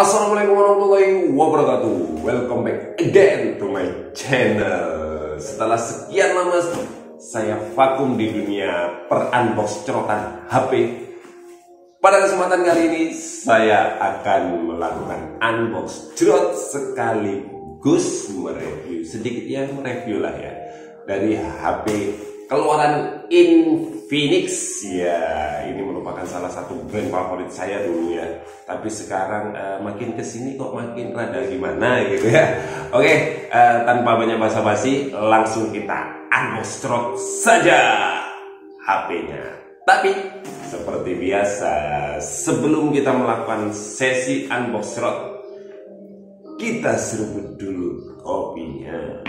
Assalamualaikum warahmatullahi wabarakatuh. Welcome back again to my channel. Setelah sekian lama saya vakum di dunia per-unbox cerotan HP, pada kesempatan kali ini saya akan melakukan unbox cerot sekaligus mereview sedikit, ya mereview lah ya, dari HP keluaran Infinix. Ya, ini merupakan salah satu brand favorit saya dulu ya, tapi sekarang makin kesini kok makin rada gimana gitu ya. Oke, tanpa banyak basa-basi langsung kita unbox cerot saja HP-nya. Tapi seperti biasa, sebelum kita melakukan sesi unbox cerot, kita seruput dulu kopinya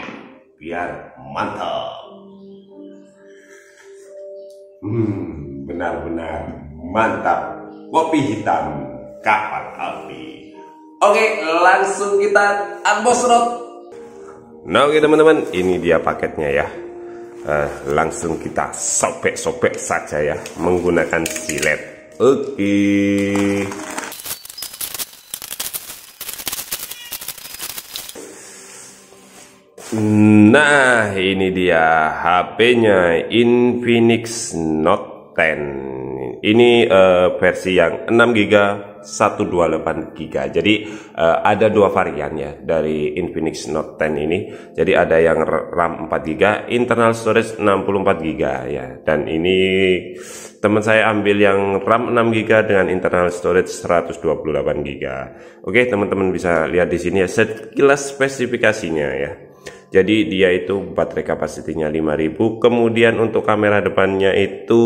biar mantap. Benar-benar mantap kopi hitam kapal api. Oke, langsung kita unbox cerot. Nah oke teman-teman, ini dia paketnya ya. Langsung kita sobek-sobek saja ya menggunakan silet. Oke. Nah ini dia HP-nya Infinix Note 10. Ini versi yang 6GB 128GB. Jadi ada dua varian ya dari Infinix Note 10 ini. Jadi ada yang RAM 4GB, internal storage 64GB ya. Dan ini teman saya ambil yang RAM 6GB dengan internal storage 128GB. Oke, teman-teman bisa lihat di sini ya sekilas spesifikasinya ya. Jadi dia itu baterai kapasitinya 5000, kemudian untuk kamera depannya itu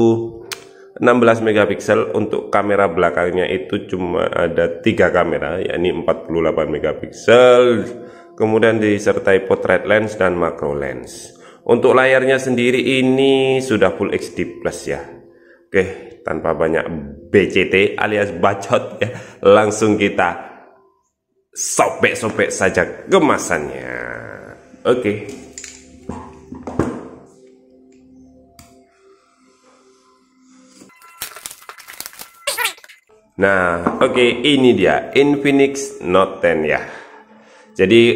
16 megapiksel, untuk kamera belakangnya itu cuma ada 3 kamera, yakni 48 megapiksel, kemudian disertai portrait lens dan macro lens. Untuk layarnya sendiri ini sudah Full HD Plus ya. Oke, tanpa banyak BCT alias bacot ya, langsung kita sobek-sobek saja kemasannya. Oke. Nah, oke, ini dia Infinix Note 10 ya. Jadi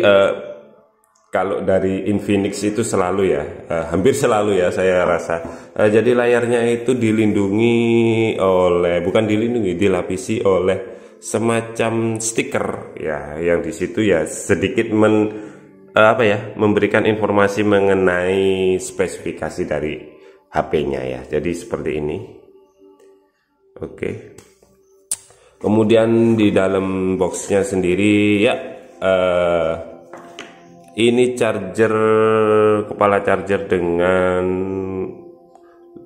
kalau dari Infinix itu selalu ya, hampir selalu ya saya rasa. Jadi layarnya itu dilindungi oleh, bukan dilindungi, dilapisi oleh semacam stiker ya, yang di situ ya sedikit memberikan informasi mengenai spesifikasi dari HP-nya ya. Jadi seperti ini. Oke. Kemudian di dalam boxnya sendiri ya, ini charger, kepala charger dengan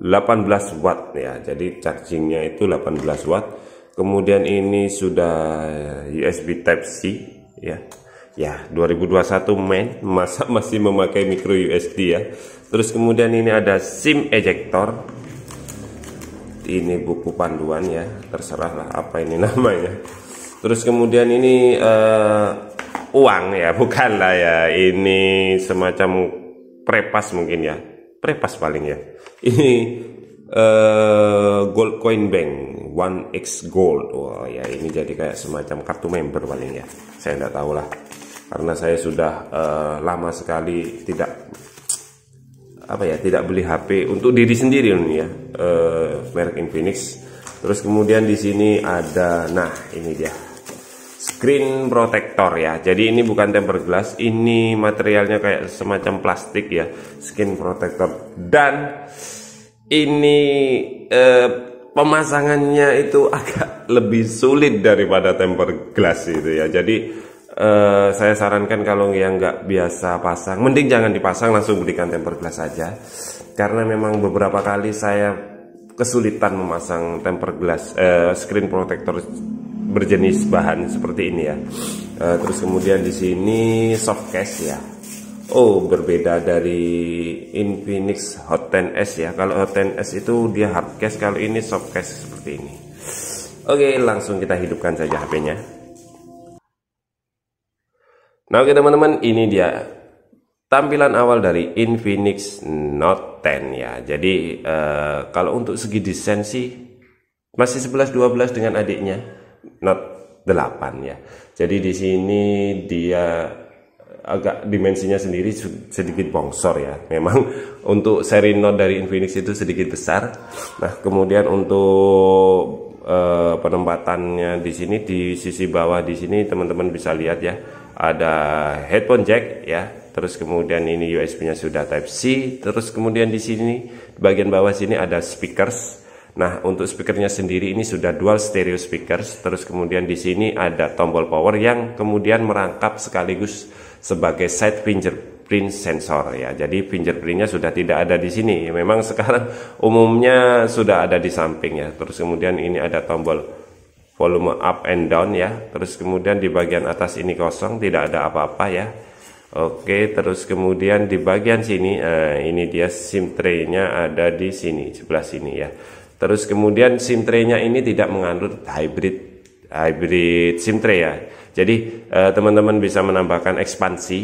18 watt ya. Jadi chargingnya itu 18 watt. Kemudian ini sudah USB Type C ya. Ya, 2021 men, masa masih memakai micro USB ya. Terus kemudian ini ada SIM ejector. Ini buku panduan ya, terserah lah apa ini namanya. Terus kemudian ini uang ya, bukan lah ya. Ini semacam prepas mungkin ya, prepas paling ya. Ini gold coin bank 1x gold. Wah ya, ini jadi kayak semacam kartu member paling ya. Saya nggak tahu lah, karena saya sudah lama sekali tidak beli HP untuk diri sendiri nih ya, merek Infinix. Terus kemudian di sini ada, nah ini dia screen protector ya. Jadi ini bukan tempered glass, ini materialnya kayak semacam plastik ya, screen protector. Dan ini pemasangannya itu agak lebih sulit daripada tempered glass itu ya. Jadi saya sarankan kalau yang nggak biasa pasang, mending jangan dipasang, langsung belikan tempered glass saja. Karena memang beberapa kali saya kesulitan memasang tempered glass, screen protector berjenis bahan seperti ini ya. Terus kemudian di sini soft case ya. Oh, berbeda dari Infinix Hot 10s ya. Kalau Hot 10s itu dia hard case, kalau ini soft case seperti ini. Oke, langsung kita hidupkan saja HP-nya. Nah oke teman-teman, ini dia tampilan awal dari Infinix Note 10 ya. Jadi kalau untuk segi desain sih masih 11-12 dengan adiknya Note 8 ya. Jadi di sini dia agak dimensinya sendiri sedikit bongsor ya. Memang untuk seri Note dari Infinix itu sedikit besar. Nah, kemudian untuk penempatannya di sini, di sisi bawah di sini teman-teman bisa lihat ya, ada headphone jack ya. Terus kemudian ini USB-nya sudah Type C. Terus kemudian di sini bagian bawah sini ada speakers. Nah, untuk speakernya sendiri ini sudah dual stereo speakers. Terus kemudian di sini ada tombol power yang kemudian merangkap sekaligus sebagai side fingerprint sensor ya. Jadi fingerprintnya sudah tidak ada di sini. Memang sekarang umumnya sudah ada di samping ya. Terus kemudian ini ada tombol volume up and down ya. Terus kemudian di bagian atas ini kosong, tidak ada apa-apa ya. Oke, terus kemudian di bagian sini, ini dia SIM tray-nya ada di sini, sebelah sini ya. Terus kemudian SIM tray-nya ini tidak mengandung hybrid SIM tray ya. Jadi teman-teman bisa menambahkan ekspansi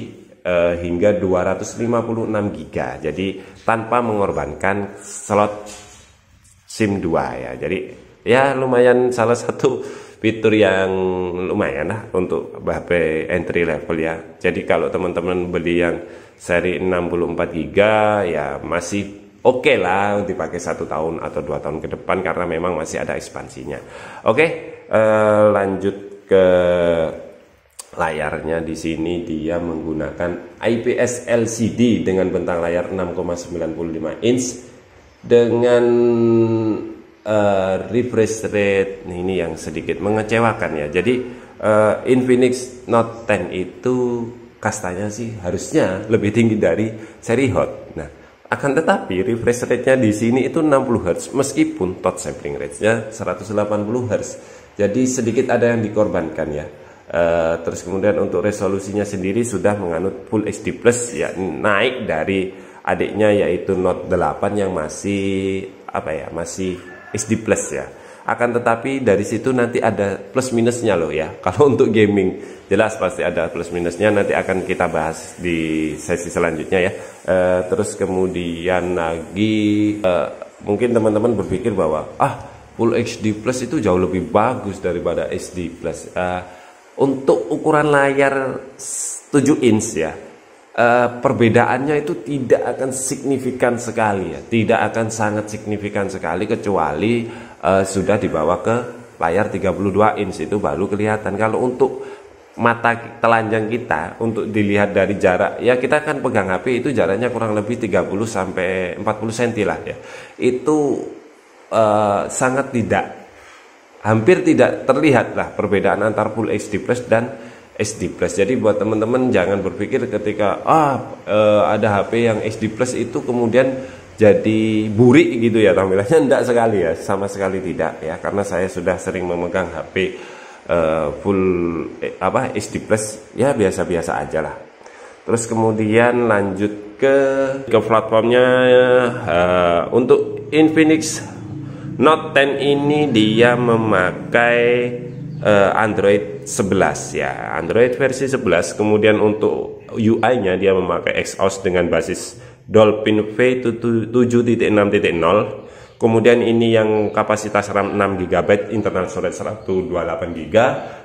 hingga 256 GB. Jadi tanpa mengorbankan slot SIM 2 ya. Jadi ya lumayan salah satu fitur yang lumayan lah untuk HP entry level ya. Jadi kalau teman-teman beli yang seri 64 GB ya masih oke lah dipakai 1 tahun atau 2 tahun ke depan karena memang masih ada ekspansinya. Oke, lanjut ke layarnya. Di sini dia menggunakan IPS LCD dengan bentang layar 6,95 inch dengan refresh rate ini yang sedikit mengecewakan ya. Jadi Infinix Note 10 itu kastanya sih harusnya lebih tinggi dari seri Hot. Nah, akan tetapi refresh rate-nya di sini itu 60 Hz meskipun touch sampling rate-nya 180 Hz. Jadi sedikit ada yang dikorbankan ya. Terus kemudian untuk resolusinya sendiri sudah menganut Full HD Plus ya, naik dari adiknya yaitu Note 8 yang masih masih HD Plus ya. Akan tetapi dari situ nanti ada plus minusnya loh ya. Kalau untuk gaming jelas pasti ada plus minusnya, nanti akan kita bahas di sesi selanjutnya ya. Terus kemudian lagi mungkin teman-teman berpikir bahwa Full HD Plus itu jauh lebih bagus daripada HD Plus. Untuk ukuran layar 7 inch ya, perbedaannya itu tidak akan signifikan sekali ya, tidak akan sangat signifikan sekali kecuali sudah dibawa ke layar 32 inch itu baru kelihatan. Kalau untuk mata telanjang kita untuk dilihat dari jarak ya, kita kan pegang HP itu jaraknya kurang lebih 30 sampai 40 cm lah ya. Itu sangat hampir tidak terlihat lah perbedaan antara Full HD Plus dan HD Plus. Jadi buat teman-teman jangan berpikir ketika ada HP yang HD Plus itu kemudian jadi burik gitu ya tampilannya. Enggak sekali ya, sama sekali tidak ya, karena saya sudah sering memegang HP full HD Plus ya, biasa-biasa aja lah. Terus kemudian lanjut ke platformnya. Untuk Infinix Note 10 ini dia memakai Android 11 ya, Android versi 11. Kemudian untuk UI-nya dia memakai Exynos dengan basis Dolphin V7.6.0. Kemudian ini yang kapasitas RAM 6 GB, internal storage 128 GB.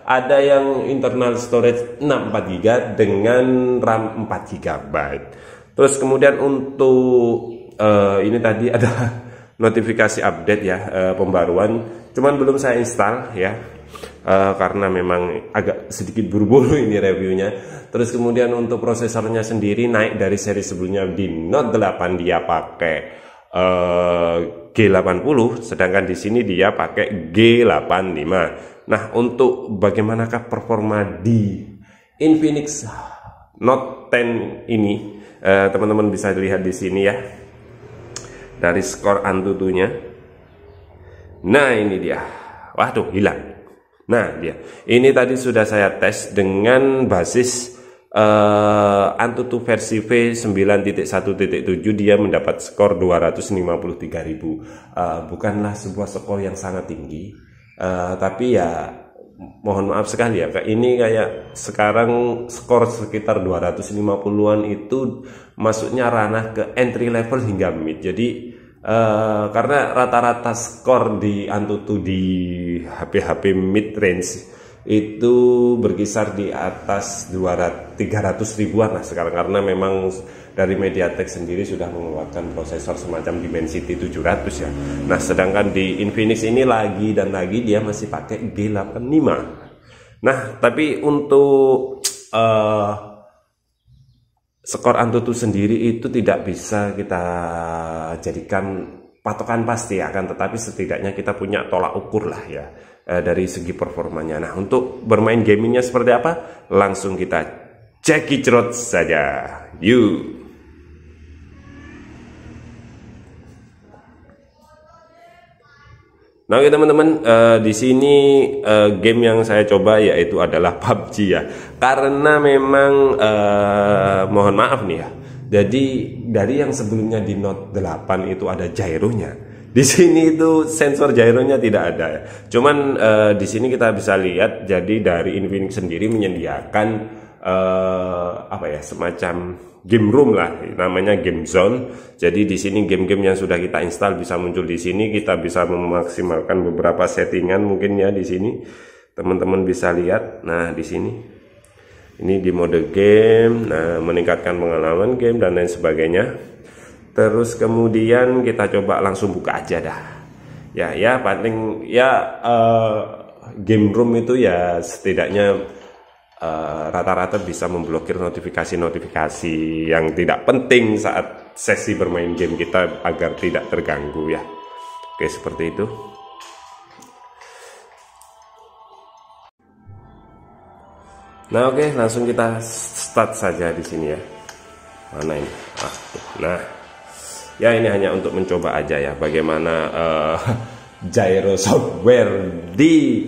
Ada yang internal storage 64 GB dengan RAM 4 GB. Terus kemudian untuk ini tadi ada notifikasi update ya, pembaruan. Cuman belum saya install ya, karena memang agak sedikit buru-buru ini reviewnya. Terus kemudian untuk prosesornya sendiri naik dari seri sebelumnya. Di Note 8 dia pakai G80, sedangkan di sini dia pakai G85. Nah, untuk bagaimanakah performa di Infinix Note 10 ini, teman-teman bisa lihat di sini ya, dari skor Antutunya. Nah, ini dia. Waduh, hilang. Nah, dia. Ini tadi sudah saya tes dengan basis Antutu versi V9.1.7, dia mendapat skor 253.000. Bukanlah sebuah skor yang sangat tinggi, tapi ya mohon maaf sekali ya, ini kayak sekarang skor sekitar 250-an itu masuknya ranah ke entry level hingga mid. Jadi karena rata-rata skor di Antutu di HP-HP mid range itu berkisar di atas 300 ribuan lah sekarang, karena memang dari MediaTek sendiri sudah mengeluarkan prosesor semacam Dimensity 700 ya. Nah, sedangkan di Infinix ini lagi dan lagi dia masih pakai G85. Nah, tapi untuk skor Antutu sendiri itu tidak bisa kita jadikan patokan pasti, akan tetapi setidaknya kita punya tolak ukur lah ya dari segi performanya. Nah, untuk bermain gamingnya seperti apa? Langsung kita cekicrot saja. Yuk. Nah, oke teman-teman, di sini game yang saya coba yaitu adalah PUBG ya. Karena memang mohon maaf nih ya. Jadi dari yang sebelumnya di Note 8 itu ada gyronya. Di sini itu sensor gyronya tidak ada ya. Cuman di sini kita bisa lihat, jadi dari Infinix sendiri menyediakan apa ya, semacam game room lah, namanya game zone. Jadi di sini game-game yang sudah kita install bisa muncul di sini. Kita bisa memaksimalkan beberapa settingan mungkin ya di sini. Teman-teman bisa lihat. Nah, di sini ini di mode game, nah meningkatkan pengalaman game dan lain sebagainya. Terus kemudian kita coba langsung buka aja dah. Ya paling ya game room itu ya setidaknya rata-rata bisa memblokir notifikasi-notifikasi yang tidak penting saat sesi bermain game kita agar tidak terganggu ya. Oke, seperti itu. Nah, oke, langsung kita start saja di sini ya. Mana ini? Nah, ya ini hanya untuk mencoba aja ya bagaimana gyro software di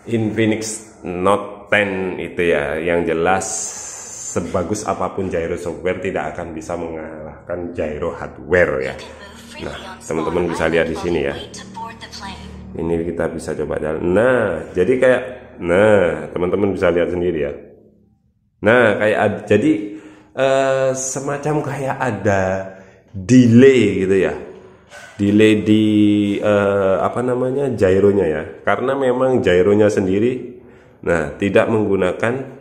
Infinix Note 10 itu ya. Yang jelas sebagus apapun gyro software tidak akan bisa mengalahkan gyro hardware ya. Nah, teman-teman bisa lihat di sini ya. Ini kita bisa coba jalan. Nah, jadi kayak, nah teman-teman bisa lihat sendiri ya. Nah, kayak jadi semacam kayak ada delay gitu ya. Delay di apa namanya, gyronya ya. Karena memang gyronya sendiri nah tidak menggunakan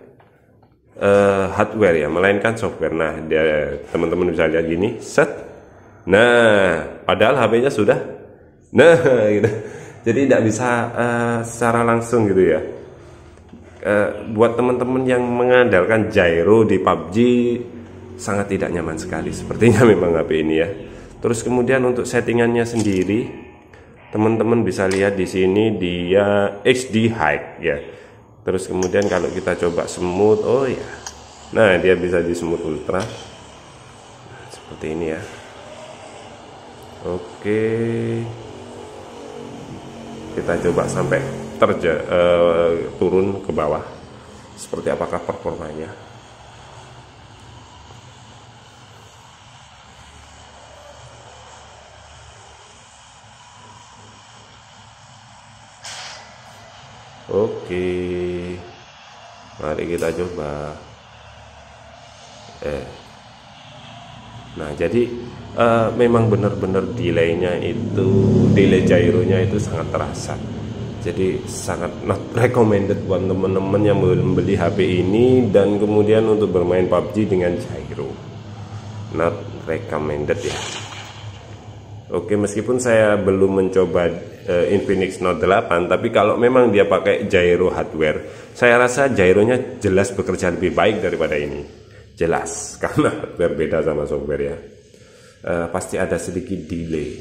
hardware ya, melainkan software. Nah, dia teman-teman bisa lihat gini, set. Nah, padahal HP-nya sudah. Nah, gitu. Jadi tidak bisa secara langsung gitu ya. Buat teman-teman yang mengandalkan gyro di PUBG sangat tidak nyaman sekali sepertinya memang HP ini ya. Terus kemudian untuk settingannya sendiri, teman-teman bisa lihat di sini dia HD high ya. Terus kemudian kalau kita coba smooth, oh ya, nah dia bisa di smooth ultra seperti ini ya. Oke, kita coba sampai turun ke bawah, seperti apakah performanya. Oke, mari kita coba. Nah, jadi memang benar-benar delaynya itu, delay gyronya itu sangat terasa. Jadi sangat not recommended buat teman-teman yang membeli HP ini dan kemudian untuk bermain PUBG dengan gyro. Not recommended ya. Oke, meskipun saya belum mencoba Infinix Note 8, tapi kalau memang dia pakai gyro hardware, saya rasa gyronya jelas bekerja lebih baik daripada ini. Jelas, karena hardware beda sama software ya. Pasti ada sedikit delay.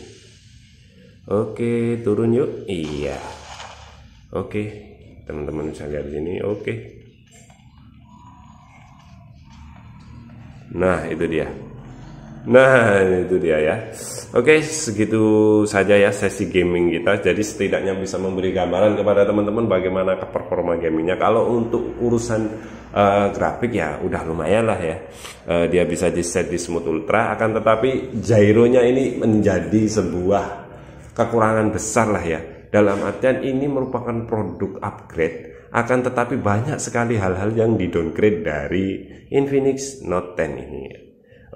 Oke, turun yuk. Iya. Oke, teman-teman bisa lihat di sini. Oke. Nah, itu dia. Nah, itu dia ya. Oke, segitu saja ya sesi gaming kita. Jadi setidaknya bisa memberi gambaran kepada teman-teman bagaimana performa gamingnya. Kalau untuk urusan grafik ya udah lumayan lah ya. Dia bisa di set di smooth ultra, akan tetapi gyronya ini menjadi sebuah kekurangan besar lah ya. Dalam artian ini merupakan produk upgrade, akan tetapi banyak sekali hal-hal yang di downgrade dari Infinix Note 10 ini.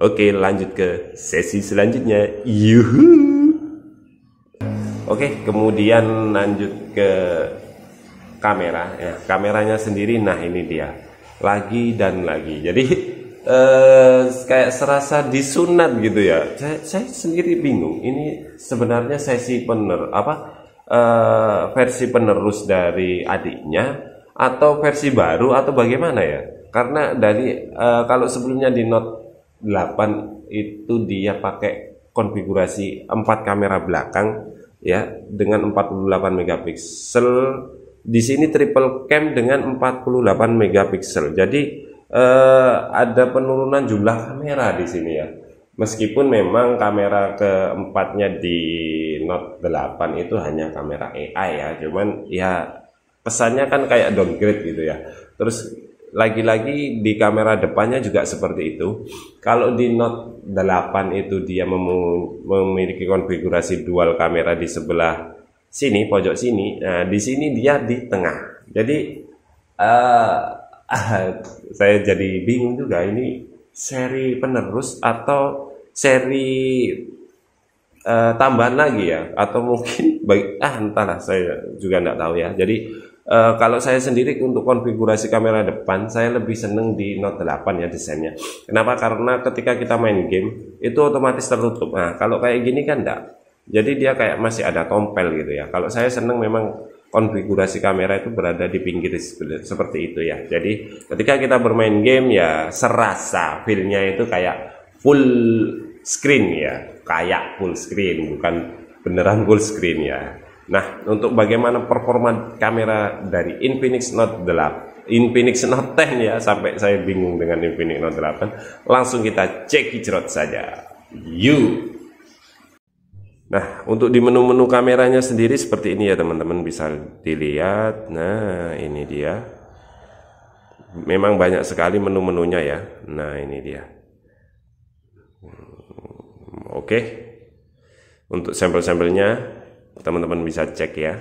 Oke, lanjut ke sesi selanjutnya. Yuhu. Oke, kemudian lanjut ke kamera ya, kameranya sendiri. Nah ini dia, lagi dan lagi. Jadi kayak serasa disunat gitu ya. Saya sendiri bingung. Ini sebenarnya sesi versi penerus dari adiknya atau versi baru atau bagaimana ya? Karena dari kalau sebelumnya di Note 8 itu dia pakai konfigurasi 4 kamera belakang ya dengan 48 megapiksel. Di sini triple cam dengan 48 megapiksel. Jadi ada penurunan jumlah kamera di sini ya. Meskipun memang kamera keempatnya di Note 8 itu hanya kamera AI ya, cuman ya pesannya kan kayak downgrade gitu ya. Terus lagi-lagi di kamera depannya juga seperti itu. Kalau di Note 8 itu dia memiliki konfigurasi dual kamera di sebelah sini, pojok sini. Nah, di sini dia di tengah. Jadi saya jadi bingung juga, ini seri penerus atau seri tambahan lagi ya, atau mungkin entahlah, saya juga nggak tahu ya. Jadi kalau saya sendiri untuk konfigurasi kamera depan saya lebih seneng di Note 8 ya desainnya. Kenapa? Karena ketika kita main game itu otomatis tertutup. Nah kalau kayak gini kan enggak, jadi dia kayak masih ada tompel gitu ya. Kalau saya seneng memang konfigurasi kamera itu berada di pinggir seperti itu ya. Jadi ketika kita bermain game ya serasa feelnya itu kayak full screen ya, kayak full screen, bukan beneran full screen ya. Nah, untuk bagaimana performa kamera dari Infinix Note 10 ya, sampai saya bingung dengan Infinix Note 8, langsung kita cek kicrot saja. Yuk. Nah, untuk di menu-menu kameranya sendiri seperti ini ya teman-teman, bisa dilihat. Nah, ini dia. Memang banyak sekali menu-menunya ya. Nah, ini dia. Oke. Untuk sampel-sampelnya teman-teman bisa cek ya.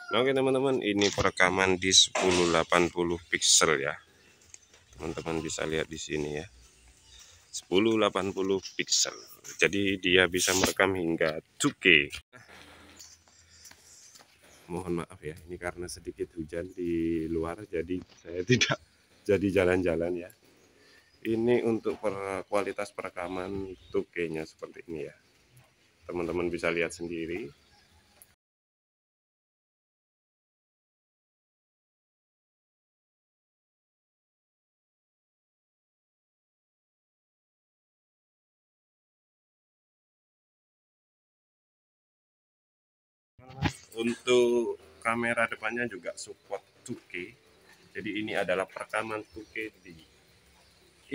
Oke teman-teman, ini perekaman di 1080 pixel ya. Teman-teman bisa lihat di sini ya. 1080 pixel. Jadi dia bisa merekam hingga 2K. Mohon maaf ya, ini karena sedikit hujan di luar, jadi saya tidak jadi jalan-jalan ya. Ini untuk kualitas perekaman 2K-nya seperti ini ya. Teman-teman bisa lihat sendiri. Untuk kamera depannya juga support 2K. Jadi ini adalah perekaman 2K di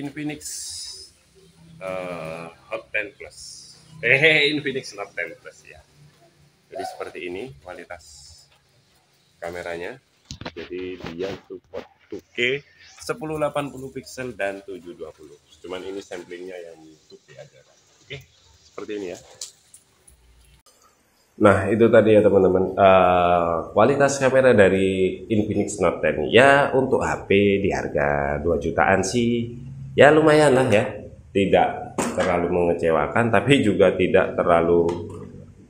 Infinix Hot 10 Plus. Infinix Note 10 Plus ya. Jadi seperti ini kualitas kameranya. Jadi dia support 2K 1080 pixel dan 720. Cuman ini samplingnya yang 2K aja. Oke, seperti ini ya. Nah itu tadi ya teman-teman, kualitas kamera dari Infinix Note 10 ya. Untuk HP di harga 2 jutaan sih ya lumayan lah ya, tidak terlalu mengecewakan tapi juga tidak terlalu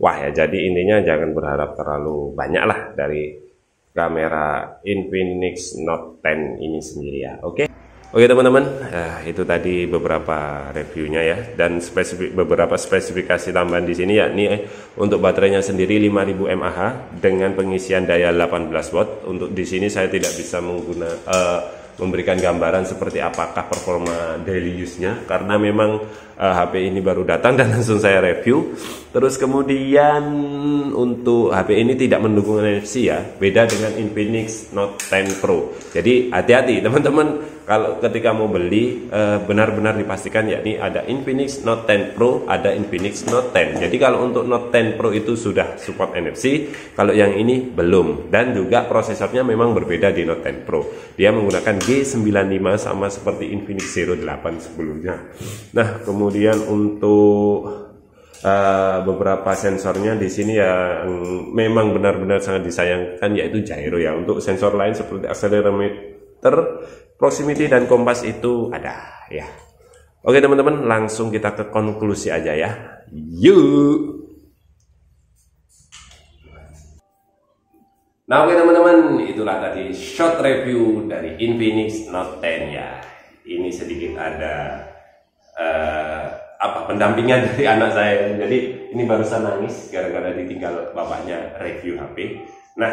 wah ya. Jadi intinya jangan berharap terlalu banyak lah dari kamera Infinix Note 10 ini sendiri ya. Oke teman-teman, itu tadi beberapa reviewnya ya, dan beberapa spesifikasi tambahan di sini yakni untuk baterainya sendiri 5000 mAh dengan pengisian daya 18 watt. Untuk di sini saya tidak bisa memberikan gambaran seperti apakah performa daily use-nya, karena memang HP ini baru datang dan langsung saya review. Terus kemudian untuk HP ini tidak mendukung NFC ya, beda dengan Infinix Note 10 Pro. Jadi hati-hati teman-teman kalau ketika mau beli, benar-benar dipastikan yakni ada Infinix Note 10 Pro, ada Infinix Note 10. Jadi kalau untuk Note 10 Pro itu sudah support NFC, kalau yang ini belum. Dan juga prosesornya memang berbeda di Note 10 Pro. Dia menggunakan G95 sama seperti Infinix Zero 8 sebelumnya. Nah, kemudian untuk beberapa sensornya di sini yang memang benar-benar sangat disayangkan yaitu gyro ya. Untuk sensor lain seperti accelerometer, proximity dan kompas itu ada ya. Oke teman-teman, langsung kita ke konklusi aja ya. Yuk. Nah oke teman-teman, itulah tadi short review dari Infinix Note 10 ya. Ini sedikit ada pendampingan dari anak saya. Jadi ini barusan nangis gara-gara ditinggal bapaknya review HP. Nah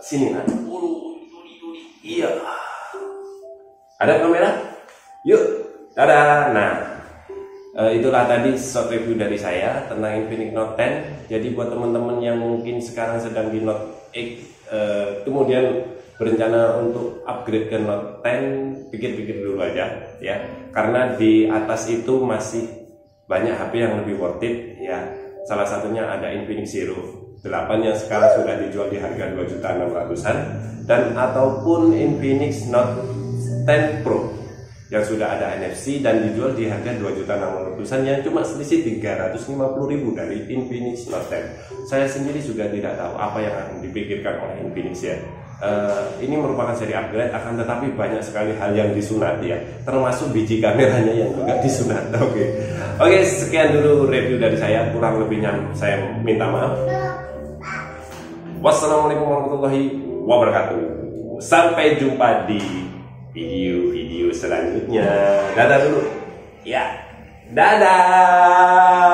sini nak. Iya. Ada kamera? Yuk. Dadah. Nah itulah tadi short review dari saya tentang Infinix Note 10. Jadi buat teman-teman yang mungkin sekarang sedang di Note 8 kemudian berencana untuk upgrade ke Note 10, pikir-pikir dulu aja ya, karena di atas itu masih banyak HP yang lebih worth it ya. Salah satunya ada Infinix Zero 8 yang sekarang sudah dijual di harga 2.600.000-an, dan ataupun Infinix Note 10 Pro yang sudah ada NFC dan dijual di harga 2.600.000-an, yang cuma selisih 350.000 dari Infinix Note 10. Saya sendiri juga tidak tahu apa yang akan dipikirkan oleh Infinix ya. Ini merupakan seri upgrade, akan tetapi banyak sekali hal yang disunat ya, termasuk biji kameranya yang juga disunat. Oke, sekian dulu review dari saya, kurang lebihnya saya minta maaf. Wassalamualaikum warahmatullahi wabarakatuh. Sampai jumpa di video-video selanjutnya. Dadah dulu ya, dadah.